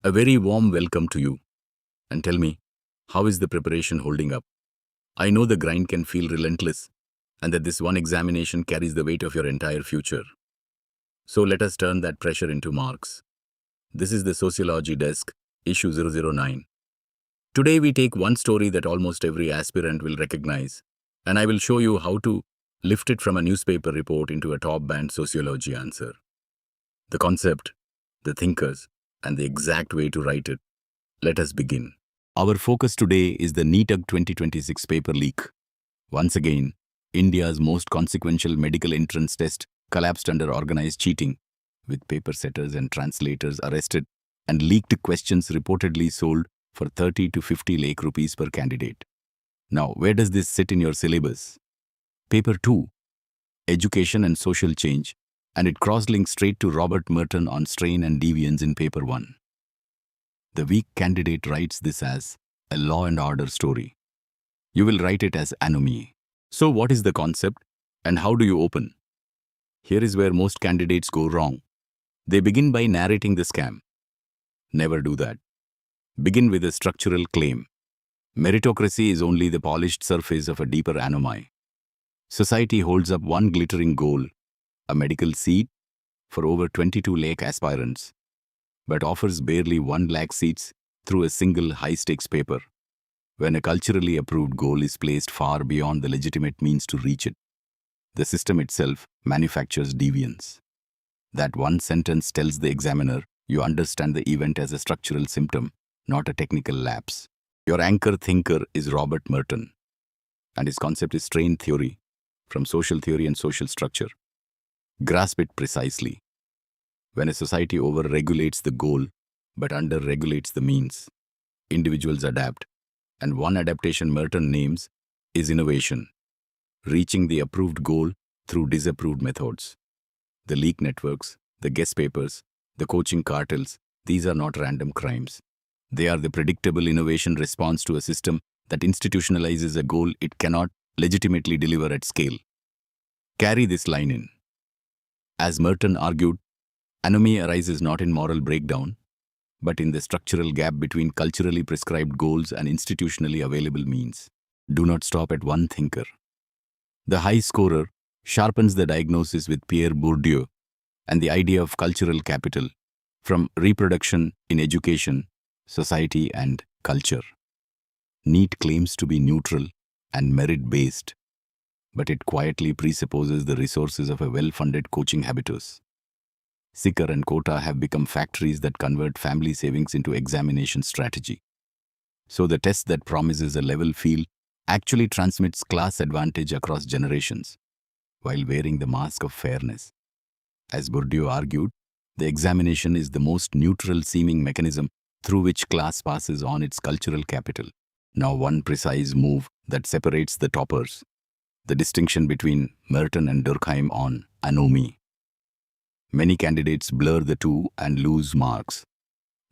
A very warm welcome to you. And tell me, how is the preparation holding up? I know the grind can feel relentless, and that this one examination carries the weight of your entire future. So let us turn that pressure into marks. This is the Sociology Desk, issue 009. Today we take one story that almost every aspirant will recognize, and I will show you how to lift it from a newspaper report into a top-band sociology answer. The concept, the thinkers, and the exact way to write it. Let us begin. Our focus today is the NEET-UG 2026 paper leak. Once again, India's most consequential medical entrance test collapsed under organized cheating, with paper setters and translators arrested and leaked questions reportedly sold for 30 to 50 lakh rupees per candidate. Now, where does this sit in your syllabus? Paper 2, Education and Social Change, and it cross-links straight to Robert Merton on strain and deviance in paper 1. The weak candidate writes this as a law and order story. You will write it as anomie. So what is the concept and how do you open? Here is where most candidates go wrong. They begin by narrating the scam. Never do that. Begin with a structural claim. Meritocracy is only the polished surface of a deeper anomie. Society holds up one glittering goal, a medical seat, for over 22 lakh aspirants, but offers barely 1 lakh seats through a single high-stakes paper, when a culturally approved goal is placed far beyond the legitimate means to reach it. The system itself manufactures deviance. That one sentence tells the examiner you understand the event as a structural symptom, not a technical lapse. Your anchor thinker is Robert Merton, and his concept is strain theory, from social theory and social structure. Grasp it precisely. When a society over-regulates the goal but under-regulates the means, individuals adapt, and one adaptation Merton names is innovation, reaching the approved goal through disapproved methods. The leak networks, the guest papers, the coaching cartels, these are not random crimes. They are the predictable innovation response to a system that institutionalizes a goal it cannot legitimately deliver at scale. Carry this line in. As Merton argued, anomie arises not in moral breakdown, but in the structural gap between culturally prescribed goals and institutionally available means. Do not stop at one thinker. The high scorer sharpens the diagnosis with Pierre Bourdieu and the idea of cultural capital, from reproduction in education, society, and culture. NEET claims to be neutral and merit-based, but it quietly presupposes the resources of a well-funded coaching habitus. Sikar and quota have become factories that convert family savings into examination strategy. So the test that promises a level field actually transmits class advantage across generations, while wearing the mask of fairness. As Bourdieu argued, the examination is the most neutral-seeming mechanism through which class passes on its cultural capital. Now one precise move that separates the toppers. The distinction between Merton and Durkheim on anomie. Many candidates blur the two and lose marks.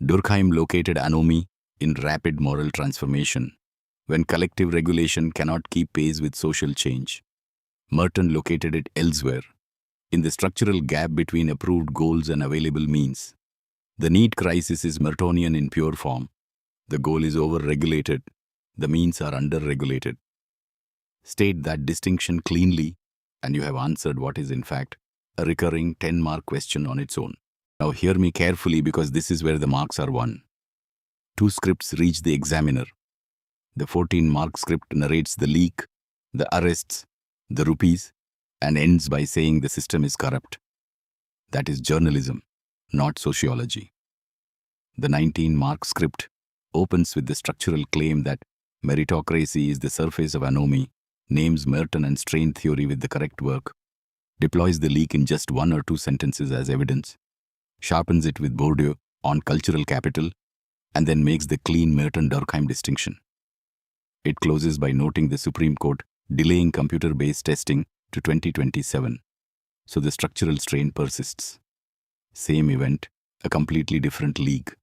Durkheim located anomie in rapid moral transformation, when collective regulation cannot keep pace with social change. Merton located it elsewhere, in the structural gap between approved goals and available means. The NEET crisis is Mertonian in pure form. The goal is over-regulated, the means are under-regulated. State that distinction cleanly, and you have answered what is in fact a recurring 10-mark question on its own. Now hear me carefully because this is where the marks are won. 2 scripts reach the examiner. The 14-mark script narrates the leak, the arrests, the rupees, and ends by saying the system is corrupt. That is journalism, not sociology. The 19-mark script opens with the structural claim that meritocracy is the surface of anomie, names Merton and strain theory with the correct work, deploys the leak in just 1 or 2 sentences as evidence, sharpens it with Bourdieu on cultural capital, and then makes the clean Merton-Durkheim distinction. It closes by noting the Supreme Court delaying computer-based testing to 2027, so the structural strain persists. Same event, a completely different league.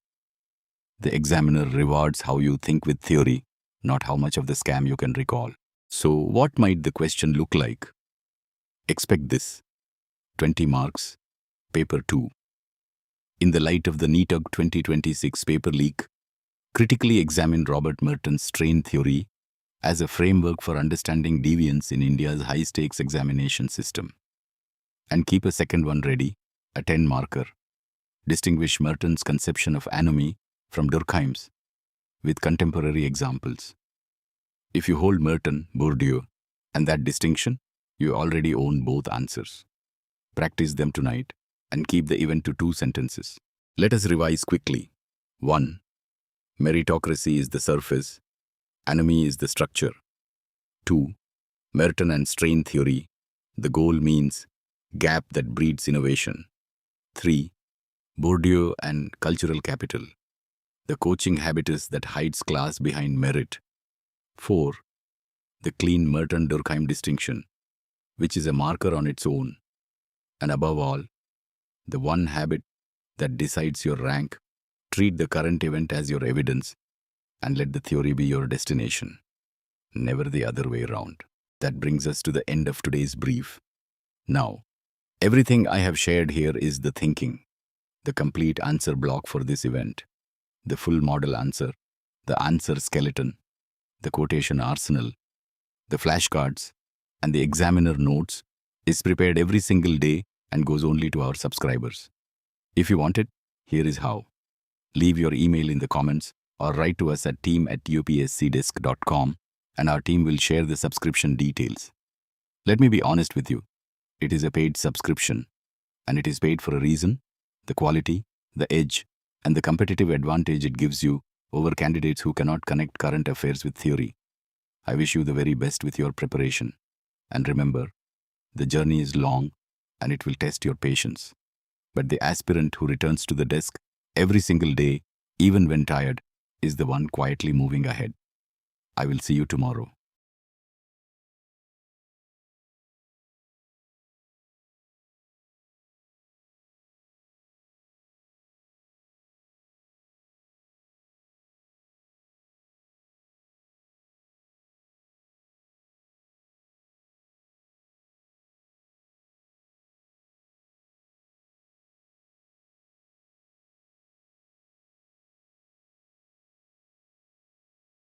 The examiner rewards how you think with theory, not how much of the scam you can recall. So what might the question look like? Expect this. 20 marks, paper 2. In the light of the NEET-UG 2026 paper leak, critically examine Robert Merton's strain theory as a framework for understanding deviance in India's high-stakes examination system. And keep a second one ready, a 10-marker. Distinguish Merton's conception of anomie from Durkheim's, with contemporary examples. If you hold Merton, Bourdieu, and that distinction, you already own both answers. Practice them tonight and keep the event to 2 sentences. Let us revise quickly. 1. Meritocracy is the surface. Anomie is the structure. 2. Merton and strain theory. The goal means gap that breeds innovation. 3. Bourdieu and cultural capital. The coaching habitus that hides class behind merit. 4. The clean Merton-Durkheim distinction, which is a marker on its own. And above all, the one habit that decides your rank. Treat the current event as your evidence and let the theory be your destination. Never the other way around. That brings us to the end of today's brief. Now, everything I have shared here is the thinking, the complete answer block for this event, the full model answer, the answer skeleton, the quotation arsenal, the flashcards, and the examiner notes is prepared every single day and goes only to our subscribers. If you want it, here is how. Leave your email in the comments or write to us at team@upscdesk.com and our team will share the subscription details. Let me be honest with you. It is a paid subscription and it is paid for a reason: the quality, the edge, and the competitive advantage it gives you over candidates who cannot connect current affairs with theory. I wish you the very best with your preparation. And remember, the journey is long and it will test your patience. But the aspirant who returns to the desk every single day, even when tired, is the one quietly moving ahead. I will see you tomorrow.